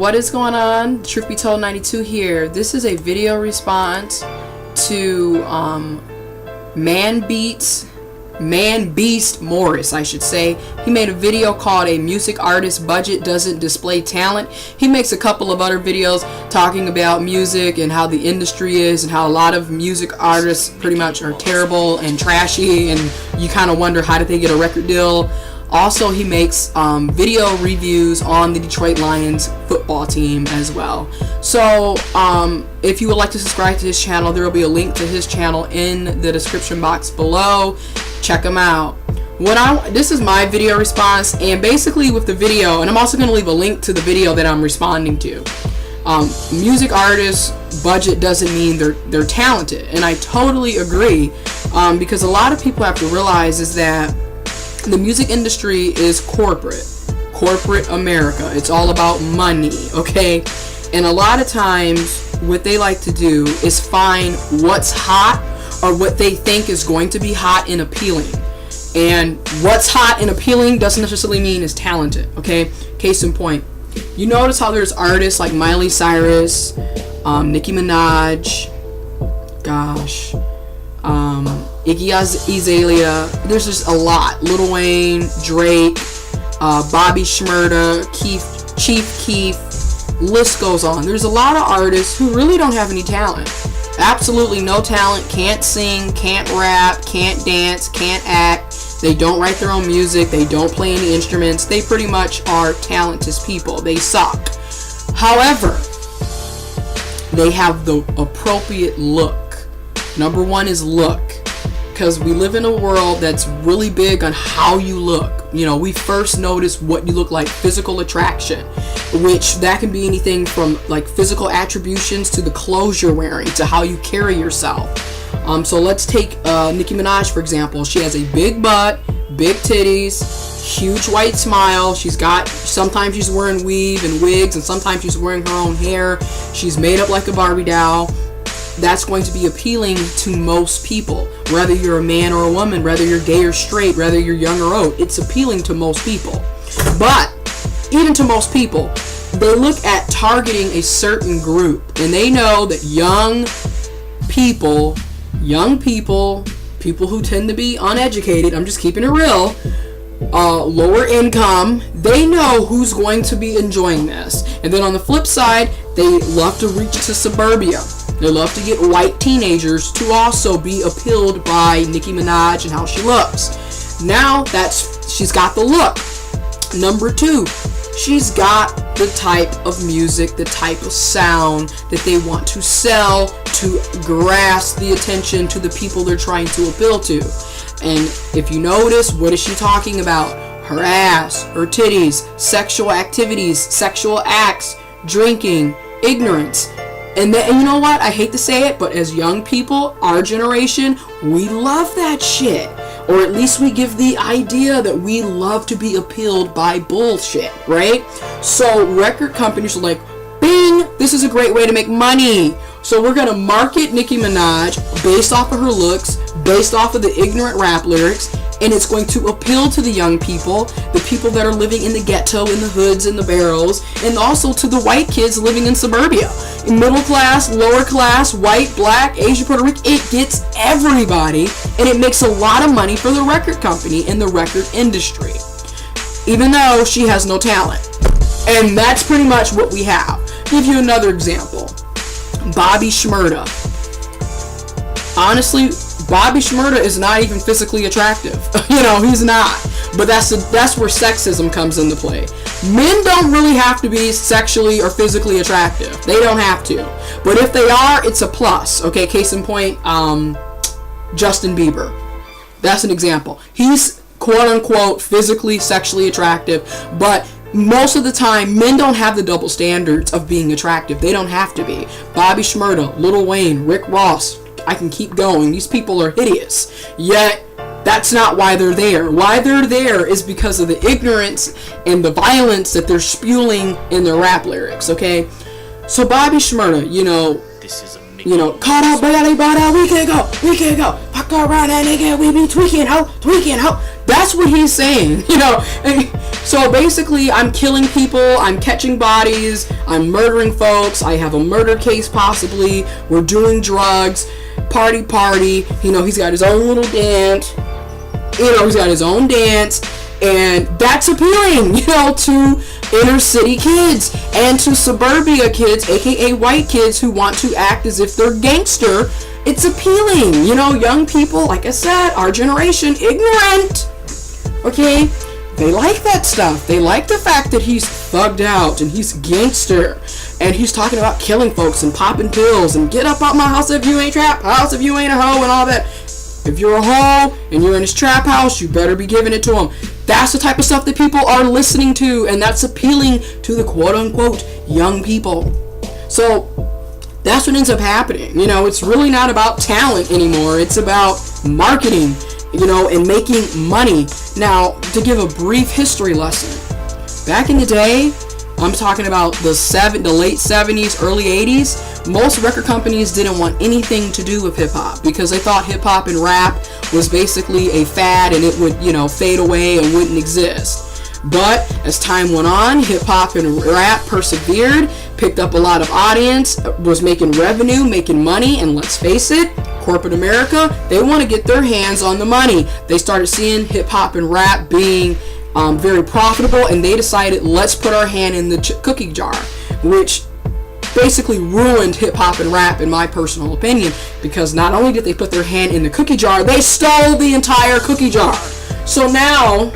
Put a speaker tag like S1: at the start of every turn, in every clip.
S1: What is going on? Truth Be Told 92 here. This is a video response to ManBeast Morris, I should say. He made a video called "A Music Artist Budget Doesn't Display Talent." He makes a couple of other videos talking about music and how the industry is and how a lot of music artists pretty much are terrible and trashy, and you kind of wonder how did they get a record deal. Also, he makes video reviews on the Detroit Lions football team as well. So if you would like to subscribe to his channel, there will be a link to his channel in the description box below. Check him out. This is my video response, and basically with the video, and I'm also going to leave a link to the video that I'm responding to. Music artists budget doesn't mean they're talented, and I totally agree, because a lot of people have to realize is that the music industry is corporate America. It's all about money, okay? And a lot of times what they like to do is find what's hot or what they think is going to be hot and appealing. And what's hot and appealing doesn't necessarily mean is talented, okay? Case in point, you notice how there's artists like Miley Cyrus, Nicki Minaj, Iggy Azalea, there's just a lot. Lil Wayne, Drake, Bobby Shmurda, Chief Keef, list goes on. There's a lot of artists who really don't have any talent. Absolutely no talent, can't sing, can't rap, can't dance, can't act. They don't write their own music, they don't play any instruments. They pretty much are talentless people. They suck. However, they have the appropriate look. Number one is look. Because we live in a world that's really big on how you look. You know, we first notice what you look like, physical attraction, which that can be anything from like physical attributions to the clothes you're wearing to how you carry yourself. So let's take Nicki Minaj for example. She has a big butt, big titties, huge white smile. Sometimes she's wearing weave and wigs, and sometimes she's wearing her own hair. She's made up like a Barbie doll. That's going to be appealing to most people, whether you're a man or a woman, whether you're gay or straight, whether you're young or old. It's appealing to most people. But even to most people, they look at targeting a certain group, and they know that young people who tend to be uneducated, I'm just keeping it real, lower income, they know who's going to be enjoying this. And then on the flip side, they love to reach to suburbia. They love to get white teenagers to also be appealed by Nicki Minaj and how she looks. Now she's got the look. Number two, she's got the type of music, the type of sound that they want to sell to grasp the attention to the people they're trying to appeal to. And if you notice, what is she talking about? Her ass, her titties, sexual activities, sexual acts, drinking, ignorance. And you know what? I hate to say it, but as young people, our generation, we love that shit. Or at least we give the idea that we love to be appealed by bullshit, right? So record companies are like, bing, this is a great way to make money. So we're going to market Nicki Minaj based off of her looks, based off of the ignorant rap lyrics, and it's going to appeal to the young people, the people that are living in the ghetto, in the hoods, in the barrels, and also to the white kids living in suburbia. Middle class, lower class, white, black, Asian, Puerto Rican, it gets everybody, and it makes a lot of money for the record company and the record industry, even though she has no talent. And that's pretty much what we have. I'll give you another example. Bobby Shmurda. Honestly, Bobby Shmurda is not even physically attractive. You know, he's not. But that's where sexism comes into play. Men don't really have to be sexually or physically attractive. They don't have to. But if they are, it's a plus. Okay, case in point, Justin Bieber. That's an example. He's quote-unquote physically, sexually attractive, but most of the time, men don't have the double standards of being attractive. They don't have to be. Bobby Shmurda, Lil Wayne, Rick Ross, I can keep going. These people are hideous. Yet, that's not why they're there. Why they're there is because of the ignorance and the violence that they're spewing in their rap lyrics, okay? So Bobby Shmurda, caught out, body, we can't go. Fuck around that nigga, we be tweaking out. That's what he's saying, you know. So basically, I'm killing people, I'm catching bodies, I'm murdering folks, I have a murder case possibly, we're doing drugs, party, you know, he's got his own little dance, and that's appealing, you know, to inner city kids and to suburbia kids, aka white kids who want to act as if they're gangster. It's appealing, you know. Young people, like I said, our generation, ignorant, okay, they like that stuff. They like the fact that he's thugged out and he's gangster and he's talking about killing folks and popping pills and get up out my house if you ain't trap house, if you ain't a hoe, and all that. If you're a hoe and you're in his trap house, you better be giving it to him. That's the type of stuff that people are listening to, and that's appealing to the quote-unquote young people. So that's what ends up happening. You know, it's really not about talent anymore. It's about marketing, you know, and making money. Now, to give a brief history lesson, back in the day, I'm talking about the late 70s, early 80s, most record companies didn't want anything to do with hip-hop because they thought hip-hop and rap was basically a fad and it would, you know, fade away and wouldn't exist. But as time went on, hip-hop and rap persevered, picked up a lot of audience, was making revenue, making money, and let's face it, corporate America, they want to get their hands on the money. They started seeing hip-hop and rap being very profitable, and they decided, let's put our hand in the cookie jar, which basically ruined hip-hop and rap in my personal opinion, because not only did they put their hand in the cookie jar, they stole the entire cookie jar. So now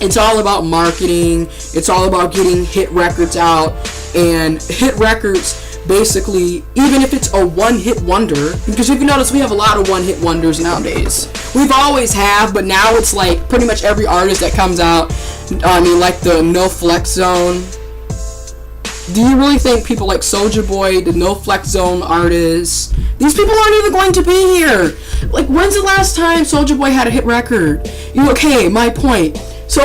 S1: it's all about marketing, it's all about getting hit records out, and hit records basically, even if it's a one-hit wonder, because if you notice, we have a lot of one-hit wonders nowadays. We've always have, but now it's like pretty much every artist that comes out, I mean, like the No Flex Zone. Do you really think people like Soulja Boy, the No Flex Zone artists, these people aren't even going to be here? Like, when's the last time Soulja Boy had a hit record? Okay, my point. So,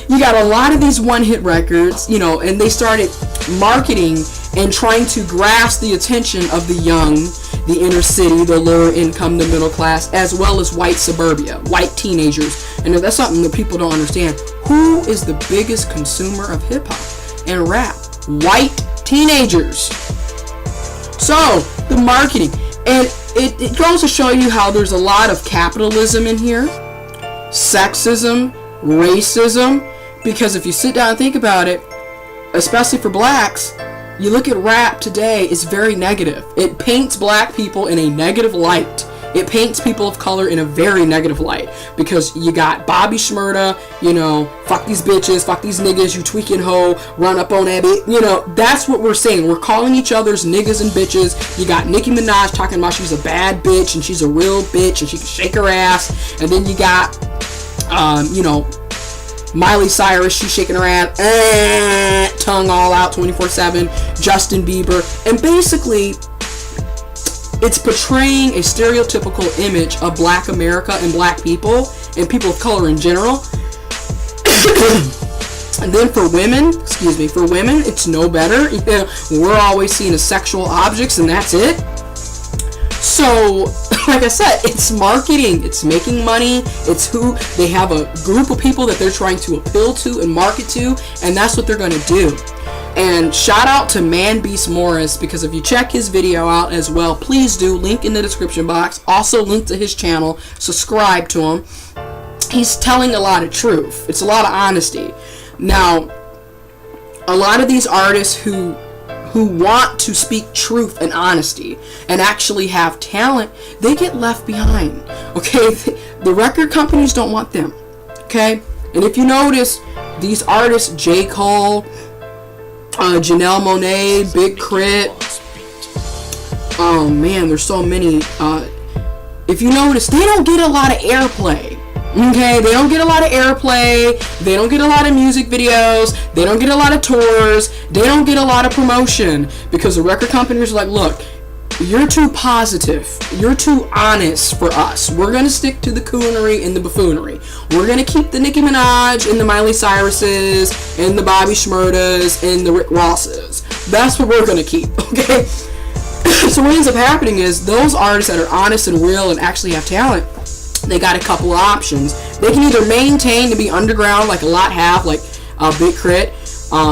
S1: you got a lot of these one-hit records, you know, and they started marketing and trying to grasp the attention of the young, the inner city, the lower income, the middle class, as well as white suburbia, white teenagers. And that's something that people don't understand. Who is the biggest consumer of hip-hop and rap? White teenagers. So, the marketing. And it goes to show you how there's a lot of capitalism in here, sexism, racism, because if you sit down and think about it, especially for blacks, you look at rap today, it's very negative. It paints black people in a negative light. It paints people of color in a very negative light, because you got Bobby Shmurda, you know, fuck these bitches, fuck these niggas, you tweaking hoe, run up on that bitch. You know, that's what we're saying. We're calling each other's niggas and bitches. You got Nicki Minaj talking about she's a bad bitch and she's a real bitch and she can shake her ass. And then you got, you know, Miley Cyrus, she's shaking her ass, tongue all out 24/7, Justin Bieber, and basically it's portraying a stereotypical image of black America and black people and people of color in general. And then for women, it's no better. We're always seen as sexual objects and that's it. So, like I said, it's marketing, it's making money, it's who they have a group of people that they're trying to appeal to and market to, and that's what they're going to do. And shout out to ManBeast Morris, because if you check his video out as well, please do, link in the description box, also link to his channel, subscribe to him. He's telling a lot of truth, it's a lot of honesty. Now, a lot of these artists who want to speak truth and honesty and actually have talent, they get left behind, okay? The record companies don't want them, okay? And if you notice, these artists, J. Cole, Janelle Monáe, Big Crit, oh man, there's so many. If you notice, they don't get a lot of airplay. Okay, they don't get a lot of airplay, they don't get a lot of music videos, they don't get a lot of tours, they don't get a lot of promotion, because the record companies are like, look, you're too positive, you're too honest for us. We're going to stick to the coonery and the buffoonery. We're going to keep the Nicki Minaj and the Miley Cyruses and the Bobby Shmurdas and the Rick Rosses. That's what we're going to keep, okay? So what ends up happening is those artists that are honest and real and actually have talent, they got a couple of options. They can either maintain to be underground, like a lot have, like Big Crit.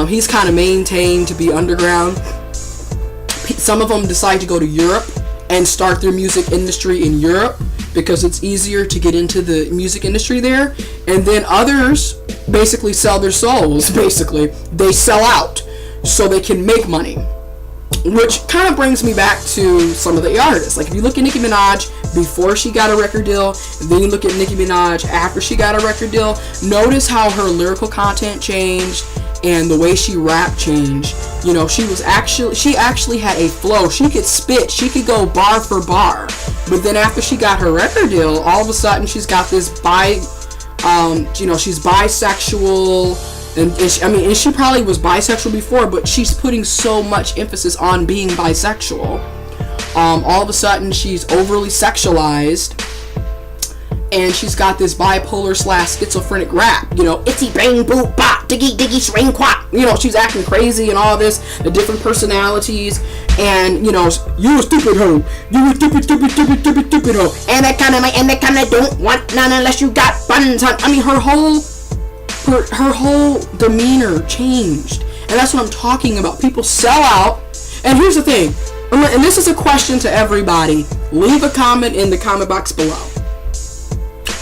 S1: He's kind of maintained to be underground. Some of them decide to go to Europe and start their music industry in Europe because it's easier to get into the music industry there. And then others basically sell their souls. Basically, they sell out so they can make money. Which kind of brings me back to some of the artists. Like if you look at Nicki Minaj before she got a record deal, and then you look at Nicki Minaj after she got a record deal, notice how her lyrical content changed and the way she rapped changed. You know, she actually had a flow. She could spit. She could go bar for bar. But then after she got her record deal, all of a sudden she's got this she's bisexual. And she probably was bisexual before, but she's putting so much emphasis on being bisexual. All of a sudden, she's overly sexualized, and she's got this bipolar / schizophrenic rap. You know, itsy bang boop bop diggy diggy swing quap. You know, she's acting crazy and all this, the different personalities, and you know, you a stupid hoe, you a stupid hoe, and that kind of don't want none unless you got buns on. I mean, her whole demeanor changed, and that's what I'm talking about. People sell out. And here's the thing, and this is a question to everybody. Leave a comment in the comment box below.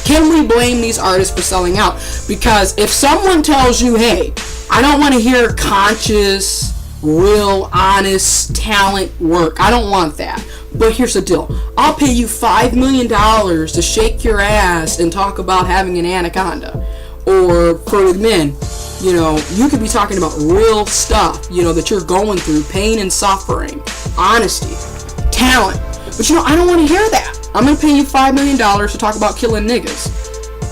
S1: Can we blame these artists for selling out? Because if someone tells you, hey, I don't want to hear conscious, real, honest, talent work, I don't want that. But here's the deal. I'll pay you $5 million to shake your ass and talk about having an anaconda. Or for the men, you know, you could be talking about real stuff, you know, that you're going through, pain and suffering, honesty, talent. But you know, I don't want to hear that. I'm going to pay you $5 million to talk about killing niggas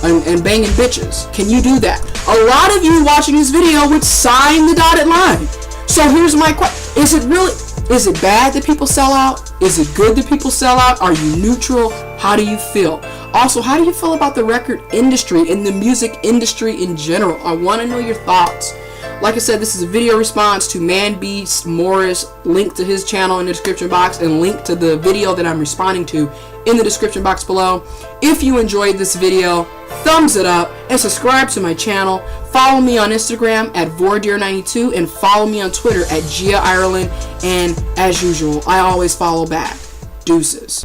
S1: and banging bitches. Can you do that? A lot of you watching this video would sign the dotted line. So here's my question. Is it bad that people sell out? Is it good that people sell out? Are you neutral? How do you feel? Also, how do you feel about the record industry and the music industry in general? I want to know your thoughts. Like I said, this is a video response to ManBeast Morris. Link to his channel in the description box, and link to the video that I'm responding to in the description box below. If you enjoyed this video, thumbs it up and subscribe to my channel. Follow me on Instagram at Vordeer92 and follow me on Twitter at Gia Ireland. And as usual, I always follow back. Deuces.